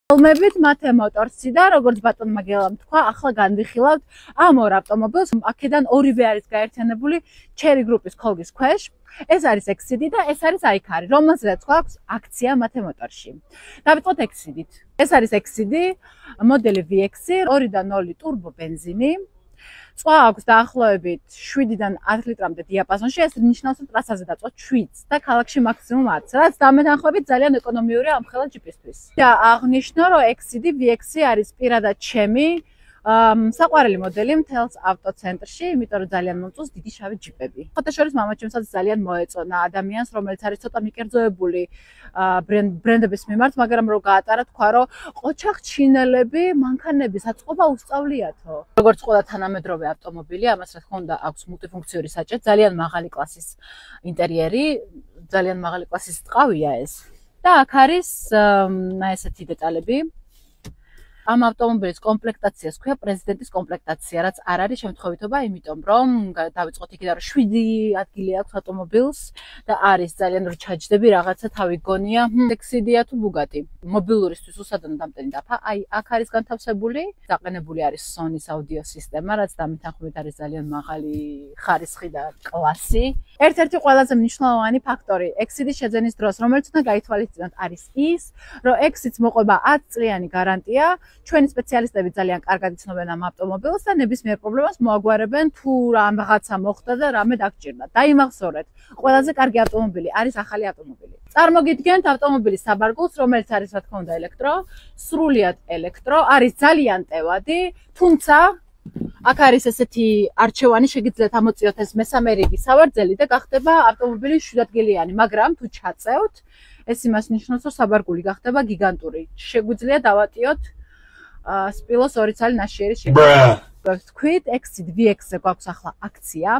მებით მათე მოტორსი და როგორც ბატონმა გელამ თქვა, ახლა განვიხილავთ ამ ორ ავტომობილს. აქედან ორივე არის გაერთიანებული Chery Group-ის ქოლგის ქვეშ. ეს არის Exceed და ეს არის iCar, რომელზეც გვაქვს აქცია მათე მოტორში. დავიწყოთ Exceed-ით. ეს არის Exceed მოდელი VX 2.0 ტურბო ბენზინი. Სხვა აქვს დაახლოებით 7-დან 10 ლიტრამდე დიაპაზონში, ეს ნიშნავს, რომ ტრასაზე დაწყოთ 7 და ქალაქში მაქსიმუმ 10, რაც დამეთანხმებით ძალიან ეკონომიურია ამ ხელა ჯიპისთვის. და აღნიშნო, რომ Exceed VX არის პირადად ჩემი საყვარელი მოდელი მთელს ავტოცენტრში, იმიტომ რომ ძალიან მომწონს დიდი შავი ჯიპები. ფოტოშორის მამაჩემსაც ძალიან მოეწონა ადამიანს, რომელიც არის ცოტა მიკერძოებული ბრენდების მიმართ, მაგრამ რო გაატარა თქვა, რომ ყოჩაღჩინელები მანქანების აწყობა უსწავლიათო. როგორც ყველა თანამედროვე ავტომობილი, ამას რა თქმა უნდა აქვს მულტიფუნქციური საჭე, ძალიან მაღალი კლასის ინტერიერი, ძალიან მაღალი კლასის ტყავია ეს. და აქ არის ესეთი დეტალები. ამ ავტომობილის კომპლექტაციას ქვია პრეზიდენტის კომპლექტაცია, რაც არ არის შემთხვევითობა, იმიტომ რომ დავიწყოთ იქიდან, რომ 7 ადგილი აქვს ავტომობილს და არის ძალიან რო ჩაჯდები რაღაცა თავი გონია, Exceed-ია თუ Bugatti. მობილურისთვის უსადენო დამტენი დაფა, აი აქ არის განთავსებული, დაყენებული არის Sony-ს აუდიო სისტემა, რაც დამეთანხმებით არის ძალიან მაღალი ხარისხი და კლასი. ერთ-ერთი ყველაზე მნიშვნელოვანი ფაქტორი Exceed-ის შეძენის დროს, რომელიც უნდა გაითვალისწინოთ, არის ის, რომ Exceed-ს მოყვება 10 წლიანი გარანტია. ჩვენი სპეციალისტები ძალიან კარგად იცნობენ ამ ავტომობილს და ნებისმიერ პრობლემას მოაგვარებენ თუ რაღაცა მოხდა და რამე დაგჭირდა. დაიმახსოვრეთ, ყველაზე კარგი ავტომობილი არის ახალი ავტომობილი. წარმოგიდგენთ ავტომობილის საბარგულს, რომელიც არის რა თქმა უნდა ელექტრო, სრულიად ელექტრო, არის ძალიან ტევადი, თუმცა აქ არის ესეთი არჩევანი, შეგიძლიათ ამოწიოთ ეს მესამე რიგი სავარძელი და გახდება ავტომობილი 7 ადგილიანი, მაგრამ თუ ჩაწევთ, ეს იმას ნიშნავს, რომ საბარგული გახდება გიგანტური. შეგვიძლია დავატიოთ სპილოს 2 ცალი ნაშიერი შეგვიძლია. თქვით Exceed VX-ზე გვაქვს ახლა აქცია.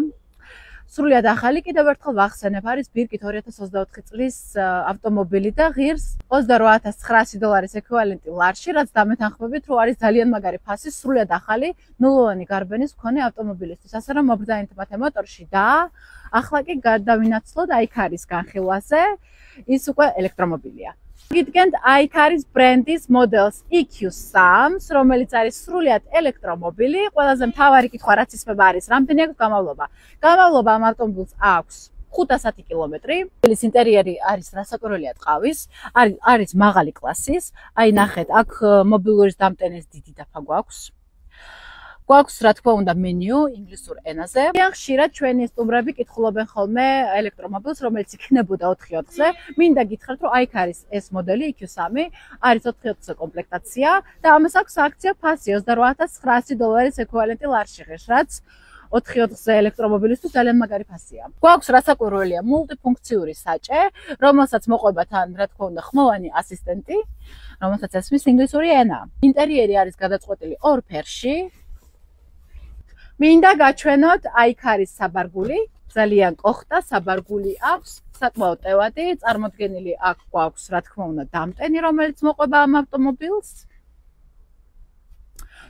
სრულიად ახალი, კიდევ ერთხელ ვახსენებ, არის ბირკით 2024 წლის ავტომობილი და ღირს $28,900 ექვივალენტი ლარში, რაც დამეთანხმებით, რომ არის ძალიან მაგარი ფასი, სრულიად ახალი, ნულოვანი გარბენის მქონე ავტომობილისთვის. ასე რომ მობრძანეთ მათე მოტორში და ახლა კი გადავინაცვლოთ iCar-ის განხილვაზე. ის უკვე ელექტრომობილია. გიდგენთ iCar-ის ბრენდის მოდელს EQ3-ს, რომელიც არის სრულიად ელექტრომობილი. ყველაზე მთავარი კითხვა რაც ისმება არის, რამდენი აქვს გამავლობა. გამავლობა ამ ავტომობილს აქვს 510 კილომეტრი. მოდელის ინტერიერი არის რასაკვირველია ტყავის, არის მაღალი კლასის. აი ნახეთ, აქ მობილურის დამტენეს დიდი დაფა გვაქვს. გვაქვს რა თქმა უნდა მენიუ ინგლისურ ენაზე. ხშირად ჩვენი სტუმრები კითხულობენ ხოლმე ელექტრომობილს, რომელიც იქნებოდა 4/4-ზე. მინდა გითხრათ, რომ iCar-ის ეს მოდელი EQ3 არის 4/4-ზე კომპლექტაცია და ამას აქვს აქცია ფასი $28,900 ექვივალენტი ლარში ღირს, რაც 4/4-ზე ელექტრომობილისთვის ძალიან მაგარი ფასია. გვაქვს რასაკვირველია მულტიფუნქციური საჭე, რომელსაც მოყვება თან რა თქმა უნდა ხმოვანი ასისტენტი, რომელსაც ესმის ინგლისური ენა. ინტერიერი არის გადაწყვეტილი 2 ფერში. მინდა გაჩვენოთ iCar-ის საბარგული, ძალიან კოხტა საბარგული აქვს, საკმაოდ ტევადი, წარმოდგენილი აქ გვაქვს რა თქმა უნდა დამტენი, რომელიც მოყვება ამ ავტომობილს.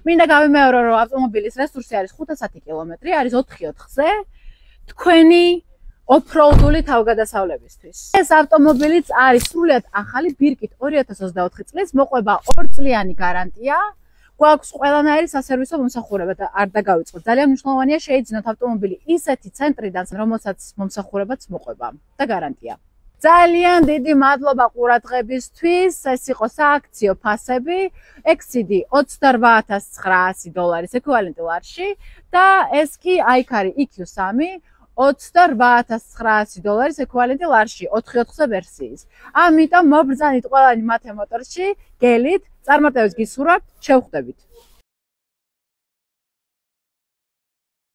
მინდა გავიმეორო, რომ ავტომობილის რესურსი არის 510 კილომეტრი, არის 4/4-ზე, თქვენი ოფროუდული თავგადასავლებისთვის. ეს ავტომობილიც არის სრულიად ახალი, ბირკით 2024 წლის, მოყვება 2 წლიანი გარანტია. გვაქვს ყველანაირი სასერვისო მომსახურება და არ დაგავიწყოთ. ძალიან მნიშვნელოვანია შეიძინოთ ავტომობილი ისეთი ცენტრიდან, რომელსაც მომსახურებაც მოყვება და გარანტია. ძალიან დიდი მადლობა ყურადღებისთვის. ეს იყო სააქციო ფასები. Exceed $28,900 ექვივალენტი ლარში და ეს კი iCar EQ3 $28,900 ექვივალენტი ლარში 4/4-ზე ვერსიის. ამიტომ მობრძანით ყველანი მათე მოტორში, გელით წარმატებებს გისურვებთ, შევხვდებით.